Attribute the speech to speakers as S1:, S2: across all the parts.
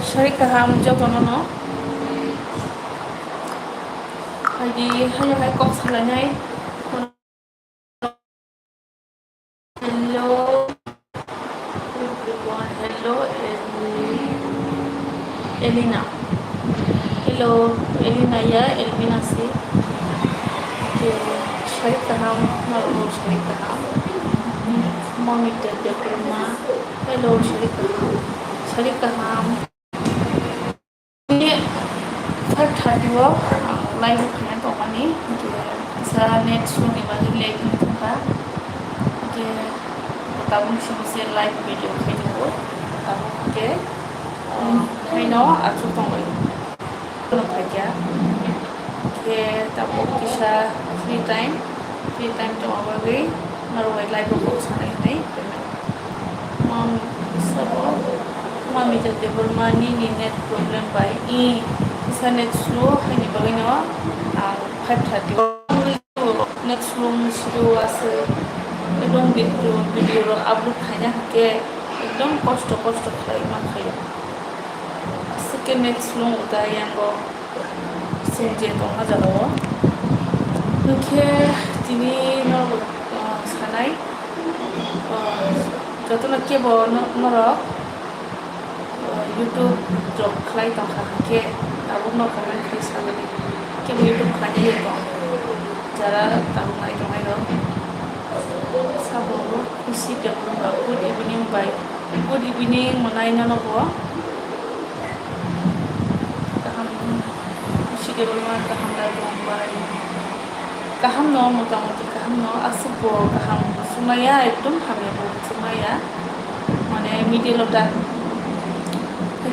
S1: Sorry kaham jogono no. Haji hayo hay kok salainai. Hello everyone. Hello Elina. Hello Elina ya Elvina si. Sorry kaham no sorry kaham. Mommy tell the grandma. Hello sorry kaham. Sorry kaham. Ini 5:30 wo live kena to mani sa net show ni bagi like ni thaka ke tabung si live video khaini bo tabung ke khaino achu tongai kono thakya ke tabung kisa free time to abagi maro live ko sanai nai mom sabo mami jate burmani ni net problem bai I isa net slow hani bagino 5:30 net slow slow আছে একদম video upload খাইনা থাকে একদম কষ্ট খাই মা খাই আজকে net slow উতাই আঙ্গো সেনজে দঙা যাবো নখে তিনি সানাই যতনা কেব নরক YouTube job klai tong ke abuk no comment kai sabani ke YouTube khani ye tong jara tam nai tong ai ro sabo kusi ke ba good evening monai na no bo kaham kusi ke ba kaham dai tong bai kaham no motamoti kaham no asubo kaham sumaya ekdom hame bo sumaya mane middle of that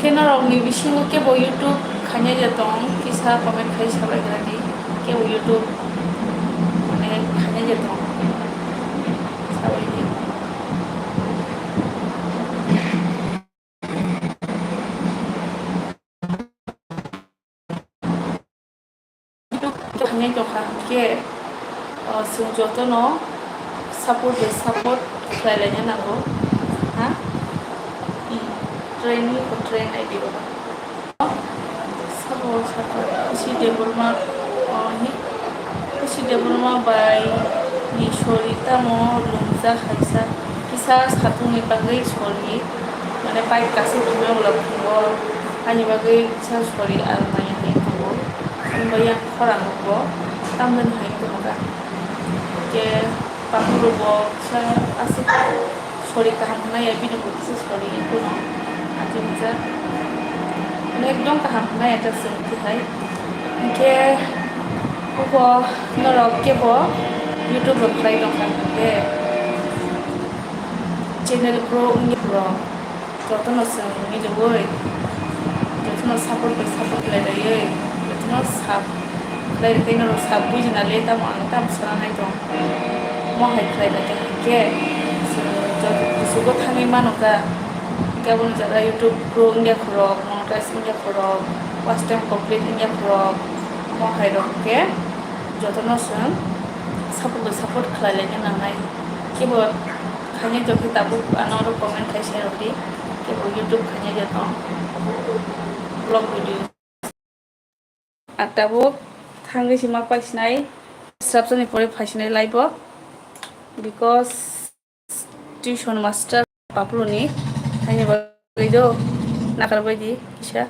S1: Kena orang ni bising ke bo YouTube khanya jatong kisa comment khai sabai gradi ke bo YouTube mane khanya jatong sabai ni YouTube khanya jokha ke sung joto no support khai lanya nago ha training ko train ID ko sabo si developma si developma by ni shorita mo lumza khaisa kisa satu ni bagai shori mane pai kasi tume ulap ko ani bagai kisa shori almaya ni ko ambaya khorang ko tamdan hai ko ga ke pakuru bo sa asik shori kaham na ya binu ko kisa shori ko no Aja ekdom kaham na eta sengti hai ke ko norok ke bo YouTube apply dong kan ke channel pro ni pro jotono seng ni jogoi jotono support lai dai jotono sab lai dai no sab bujina le ta mo tam sara nai dong mo hai khai la ke sugo thangi manoka কেবল যারা YouTube প্রো India খরক monetize India খরক watch time complete India খরক মহাইরকে যতন support খাইলে নানাই কেবল খাইয়ে যখন তাবো আনার কমেন্ট খাইছে রবি কেবল ইউটিউব খাইয়ে যেত ব্লগ ভিডিও আর তাবো থাঙ্গি সীমা পাইছিনাই সাবজেক্টনি পরে ফাইছিনাই লাইভ বিকজ টিউশন মাস্টার পাপলনি hanya begitu nakal bagi kisah